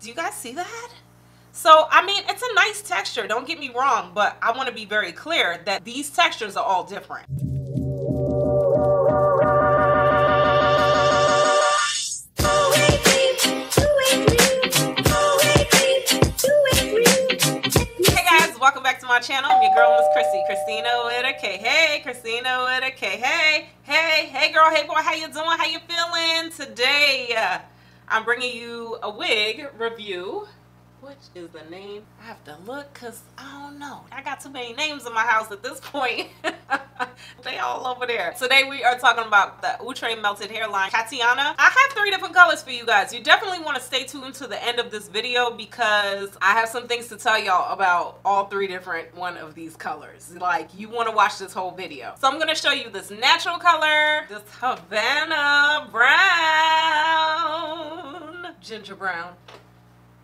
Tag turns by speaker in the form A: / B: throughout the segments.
A: Do you guys see that? So, I mean, it's a nice texture, don't get me wrong, but I want to be very clear that these textures are all different. Welcome back to my channel. I'm your girl, Miss Khrissy. Christina with a K. Hey, Christina with a K. Hey, hey, hey girl, hey boy, how you doing? How you feeling? Today, I'm bringing you a wig review. Which is the name? I have to look because I don't know. I got too many names in my house at this point. They all over there. Today we are talking about the Outre Melted Hairline Katiana. I have 3 different colors for you guys. You definitely want to stay tuned to the end of this video because I have some things to tell y'all about all 3 different one of these colors. Like, you want to watch this whole video. So I'm going to show you this natural color, this Havana Brown, ginger brown.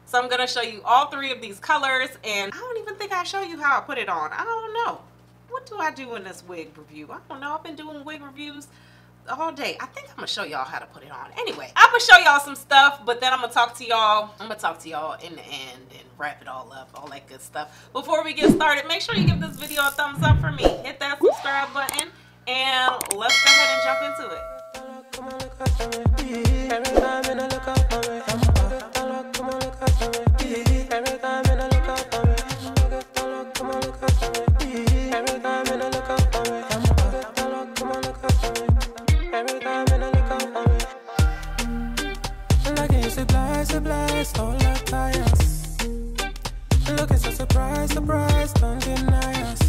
A: So I'm going to show you all 3 of these colors, and I don't even think I show you how I put it on. I don't know. What do I do in this wig review? I don't know. I've been doing wig reviews all day. I think I'm going to show y'all how to put it on. Anyway, I'm going to show y'all some stuff, but then I'm going to talk to y'all. I'm going to talk to y'all in the end and wrap it all up, all that good stuff. Before we get started, make sure you give this video a thumbs up for me. Hit that subscribe button, and let's go ahead and jump into it.
B: Looking so surprised, don't deny us.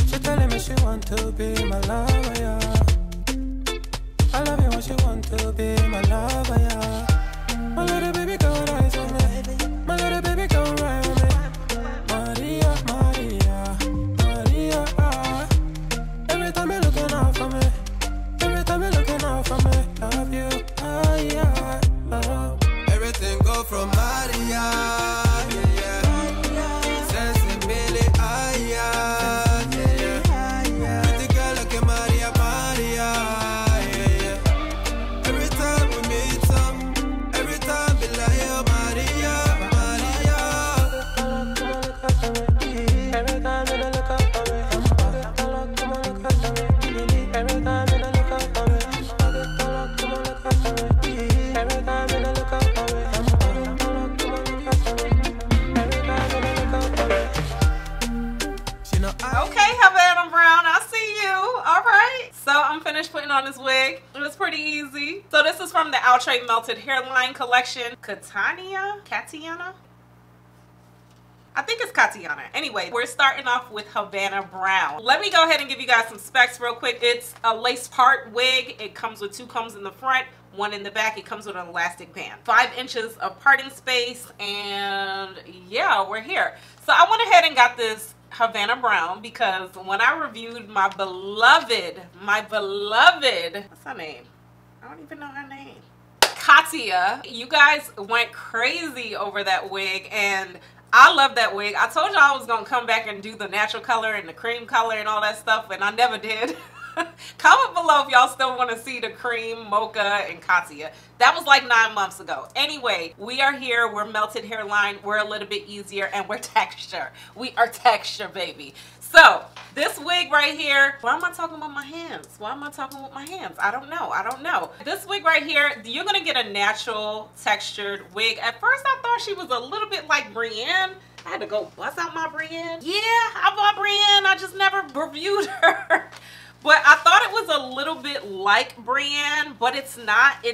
B: She telling me she want to be my lover, yeah. I love you when she want to be my lover, yeah. My little baby go rise on me. My little baby go right on me. Maria, Maria, Maria, ah. Every time you're looking out for me. Every time you're looking out for me. Love you, ah, yeah, oh. Everything go from Maria.
A: Putting on this wig. It was pretty easy. So this is from the Outre Melted Hairline collection. Katiana? I think it's Katiana. Anyway, we're starting off with Havana Brown. Let me go ahead and give you guys some specs real quick. It's a lace part wig. It comes with 2 combs in the front, 1 in the back. It comes with an elastic band. 5 inches of parting space, and yeah, we're here. So I went ahead and got this Havana Brown because when I reviewed my beloved, what's her name? I don't even know her name. Katia, you guys went crazy over that wig, and I love that wig. I told y'all I was gonna come back and do the natural color and the cream color and all that stuff, and I never did. Comment below if y'all still want to see the cream, mocha, and Katia. That was like 9 months ago. Anyway, we are here. We're melted hairline. We're a little bit easier, and we're texture. We are texture, baby. So this wig right here. Why am I talking about my hands? Why am I talking with my hands? I don't know. I don't know. This wig right here, you're gonna get a natural textured wig. At first, I thought she was a little bit like Brienne. I had to go bust out my Brienne. Yeah, I bought Brienne. I just never reviewed her. But I thought it was a little bit like Brienne, but it's not.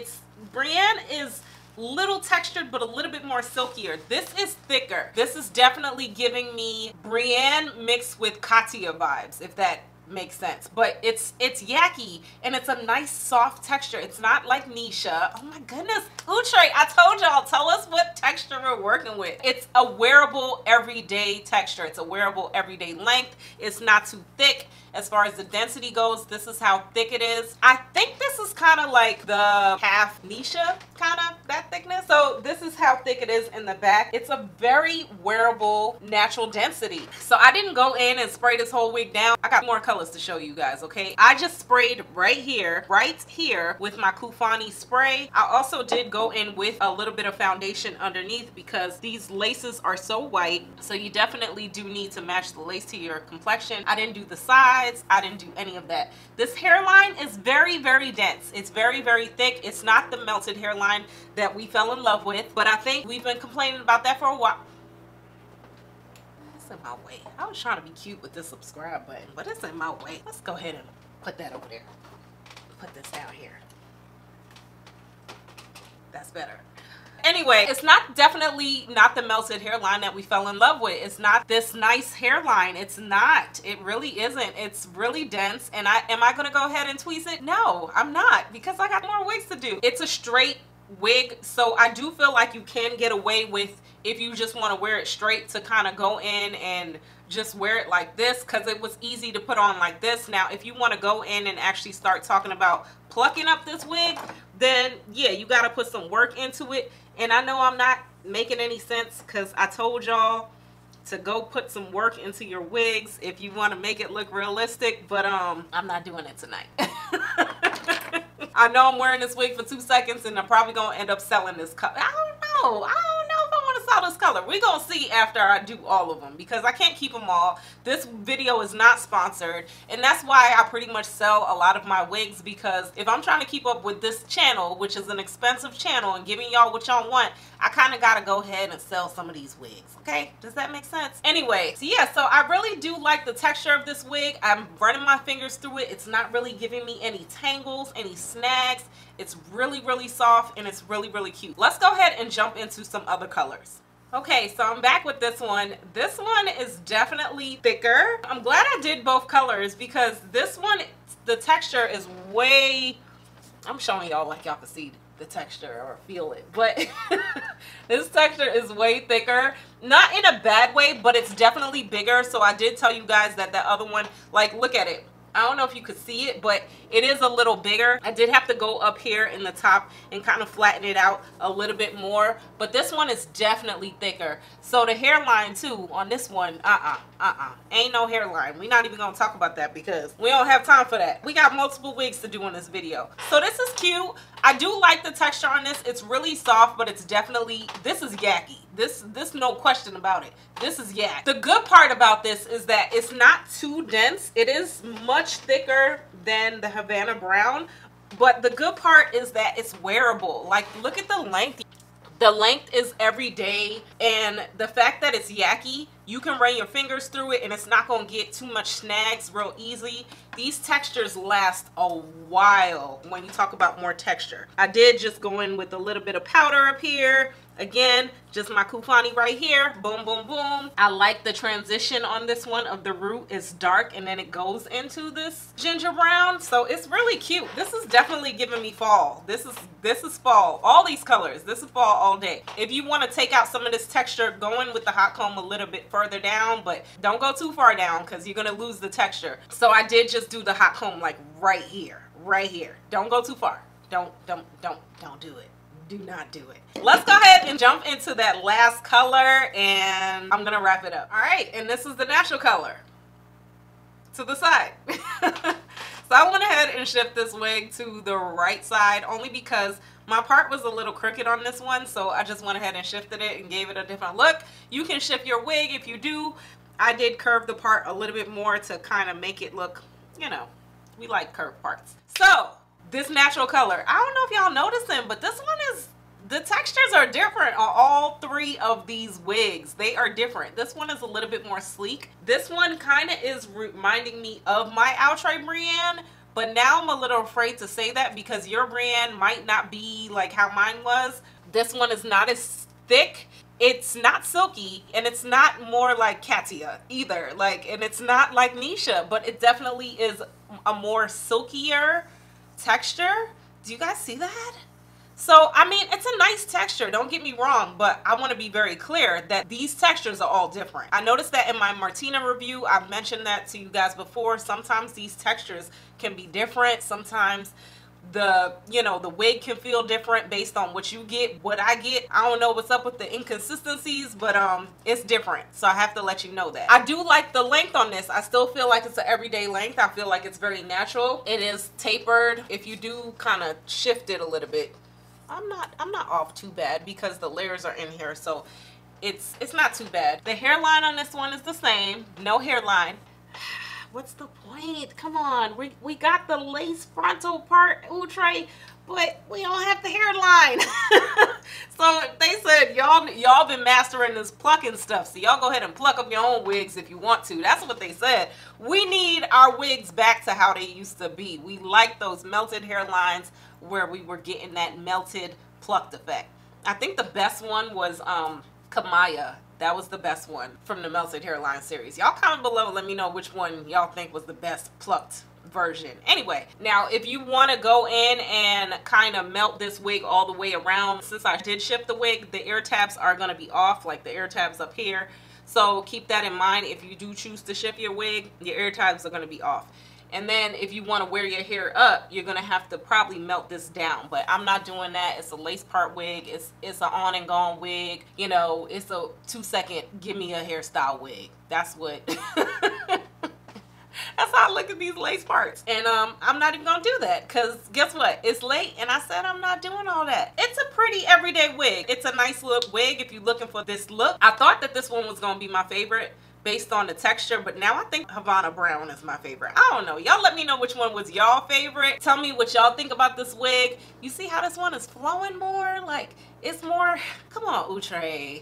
A: Brienne is little textured, but a little bit more silkier. This is thicker. This is definitely giving me Brienne mixed with Katia vibes, if that makes sense. But it's yucky, and it's a nice soft texture. It's not like Nisha. Oh my goodness, Outre, I told y'all, tell us what texture we're working with. It's a wearable everyday texture. It's a wearable everyday length. It's not too thick. As far as the density goes, this is how thick it is. I think this is kind of like the half Nisha, kind of that thickness. So this is how thick it is in the back. It's a very wearable natural density. So I didn't go in and spray this whole wig down. I got more colors to show you guys, okay? I just sprayed right here with my Kufani spray. I also did go in with a little bit of foundation underneath because these laces are so white, so you definitely do need to match the lace to your complexion. I didn't do the sides. I didn't do any of that. This hairline is very, very dense. It's very, very thick. It's not the melted hairline that we fell in love with, but I think we've been complaining about that for a while. It's in my way. I was trying to be cute with this subscribe button, but it's in my way. Let's go ahead and put that over there. Put this down here. That's better. Anyway, it's definitely not the melted hairline that we fell in love with. It's not this nice hairline. It's not. It really isn't. It's really dense. And am I gonna go ahead and tweeze it? No, I'm not, because I got more wigs to do. It's a straight wig, so I do feel like you can get away with, if you just want to wear it straight, to kind of go in and just wear it like this, because it was easy to put on like this. Now if you want to go in and actually start talking about plucking up this wig, then yeah, you got to put some work into it. And I know I'm not making any sense, because I told y'all to go put some work into your wigs if you want to make it look realistic, but I'm not doing it tonight. I know I'm wearing this wig for 2 seconds and I'm probably gonna end up selling this color. I don't know if I want to sell this color. We're gonna see after I do all of them, because I can't keep them all. This video is not sponsored, and that's why I pretty much sell a lot of my wigs, because if I'm trying to keep up with this channel, which is an expensive channel, and giving y'all what y'all want, I kind of gotta go ahead and sell some of these wigs. Okay, does that make sense? Anyway, so yeah, so I really do like the texture of this wig. I'm running my fingers through it. It's not really giving me any tangles, any snags. It's really, really soft, and it's really, really cute. Let's go ahead and jump into some other colors. Okay, so I'm back with this one. This one is definitely thicker. I'm glad I did both colors, because this one, the texture is way, I'm showing y'all like y'all can see the texture or feel it, but this texture is way thicker. Not in a bad way, but it's definitely bigger. So I did tell you guys that the other one, like, look at it. I don't know if you could see it, but it is a little bigger. I did have to go up here in the top and kind of flatten it out a little bit more, but this one is definitely thicker. So the hairline too on this one, ain't no hairline. We're not even gonna talk about that, because we don't have time for that. We got multiple wigs to do in this video. So this is cute. I do like the texture on this. It's really soft, but it's definitely, this is yucky. This no question about it. This is yak. The good part about this is that it's not too dense. It is much thicker than the Havana Brown, but the good part is that it's wearable. Like, look at the length. The length is everyday, and the fact that it's yucky, you can run your fingers through it and it's not going to get too much snags real easy. These textures last a while when you talk about more texture. I did just go in with a little bit of powder up here. Again, just my Kufani right here. Boom, boom, boom. I like the transition on this one of the root is dark and then it goes into this ginger brown. So it's really cute. This is definitely giving me fall. This is fall. All these colors. This is fall all day. If you want to take out some of this texture, go in with the hot comb a little bit further down, but don't go too far down because you're going to lose the texture. So I did just do the hot comb like right here. Right here. Don't go too far. Don't do it. Do not do it. Let's go ahead and jump into that last color and I'm gonna wrap it up. All right, and this is the natural color to the side. So I went ahead and shift this wig to the right side only because my part was a little crooked on this one, so I just went ahead and shifted it and gave it a different look. You can shift your wig if you do. I did curve the part a little bit more to kind of make it look, you know, we like curved parts. So this natural color, I don't know if y'all noticing, but this one is, the textures are different on all three of these wigs. They are different. This one is a little bit more sleek. This one kind of is reminding me of my Outre Brienne, but now I'm a little afraid to say that because your Brienne might not be like how mine was. This one is not as thick. It's not silky, and it's not more like Katia either. Like, and it's not like Nisha, but it definitely is a more silkier texture. Do you guys see that? So, I mean, it's a nice texture, don't get me wrong, but I want to be very clear that these textures are all different. I noticed that in my Martina review, I've mentioned that to you guys before. Sometimes these textures can be different. Sometimes the wig can feel different based on what you get, what I get. I don't know what's up with the inconsistencies, but it's different. So I have to let you know that. I do like the length on this. I still feel like it's an everyday length. I feel like it's very natural. It is tapered. If you do kind of shift it a little bit, I'm not off too bad because the layers are in here, so it's not too bad. The hairline on this one is the same, no hairline. What's the point? Come on, we got the lace frontal part, Outre, but we don't have the hairline. So they said y'all been mastering this plucking stuff, so y'all go ahead and pluck up your own wigs if you want to. That's what they said. We need our wigs back to how they used to be. We like those melted hairlines where we were getting that melted plucked effect. I think the best one was Kamaya. That was the best one from the melted hairline series. Y'all comment below, let me know which one y'all think was the best plucked version. Anyway, now if you want to go in and kind of melt this wig all the way around, since I did shift the wig, the ear tabs are going to be off, like the ear tabs up here. So keep that in mind. If you do choose to shift your wig, your ear tabs are going to be off. And then if you want to wear your hair up, you're going to have to probably melt this down. But I'm not doing that. It's a lace part wig. It's an on and gone wig. You know, it's a 2-second give me a hairstyle wig. That's what... That's how I look at these lace parts. And I'm not even going to do that because guess what? It's late and I said I'm not doing all that. It's a pretty everyday wig. It's a nice look wig if you're looking for this look. I thought that this one was going to be my favorite based on the texture, but now I think Havana Brown is my favorite. I don't know. Y'all let me know which one was y'all favorite. Tell me what y'all think about this wig. You see how this one is flowing more? Like, it's more... Come on, Outre.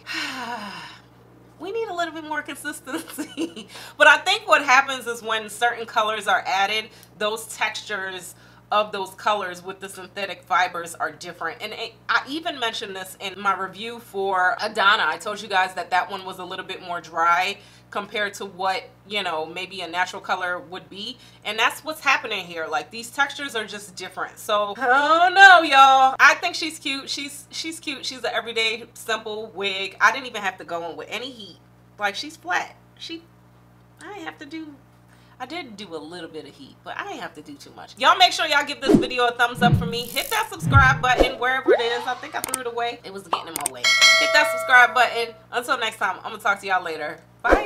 A: We need a little bit more consistency. But I think what happens is when certain colors are added, those textures of those colors with the synthetic fibers are different. And I even mentioned this in my review for Adana. I told you guys that that one was a little bit more dry compared to what, you know, maybe a natural color would be. And that's what's happening here. Like, these textures are just different. So, oh no, y'all. I think she's cute. She's cute. She's an everyday, simple wig. I didn't even have to go in with any heat. Like, she's flat. I didn't have to do... I did do a little bit of heat, but I didn't have to do too much. Y'all make sure y'all give this video a thumbs up for me. Hit that subscribe button wherever it is. I think I threw it away. It was getting in my way. Hit that subscribe button. Until next time, I'm going to talk to y'all later. Bye.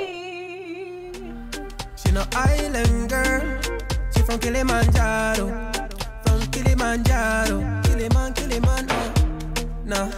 B: She no island girl. She from Kilimanjaro. From Kilimanjaro. Kiliman, oh. Nah.